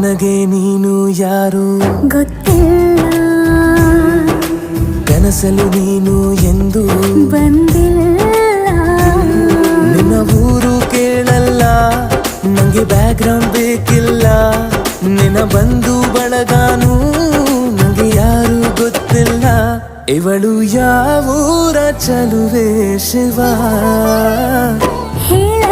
ನನಗೆ ನೀನು ಯಾರು ಗೊತ್ತಿಲ್ಲ, ಕನಸಲು ನೀನು ಎಂದು ಬಂದಿಲ್ಲ. ನಿನ್ನ ಊರು ಕೇಳಲ್ಲ, ನಂಗೆ ಬ್ಯಾಕ್ಗ್ರೌಂಡ್ ಬೇಕಿಲ್ಲ. ನಿನ್ನ ಬಂಧು ಬಳಗಾನು ನಂಗೆ ಯಾರು ಗೊತ್ತಿಲ್ಲ. ಇವಳು ಯಾವೂರ ಚಲುವೆ ಶಿವ ಹೇಳ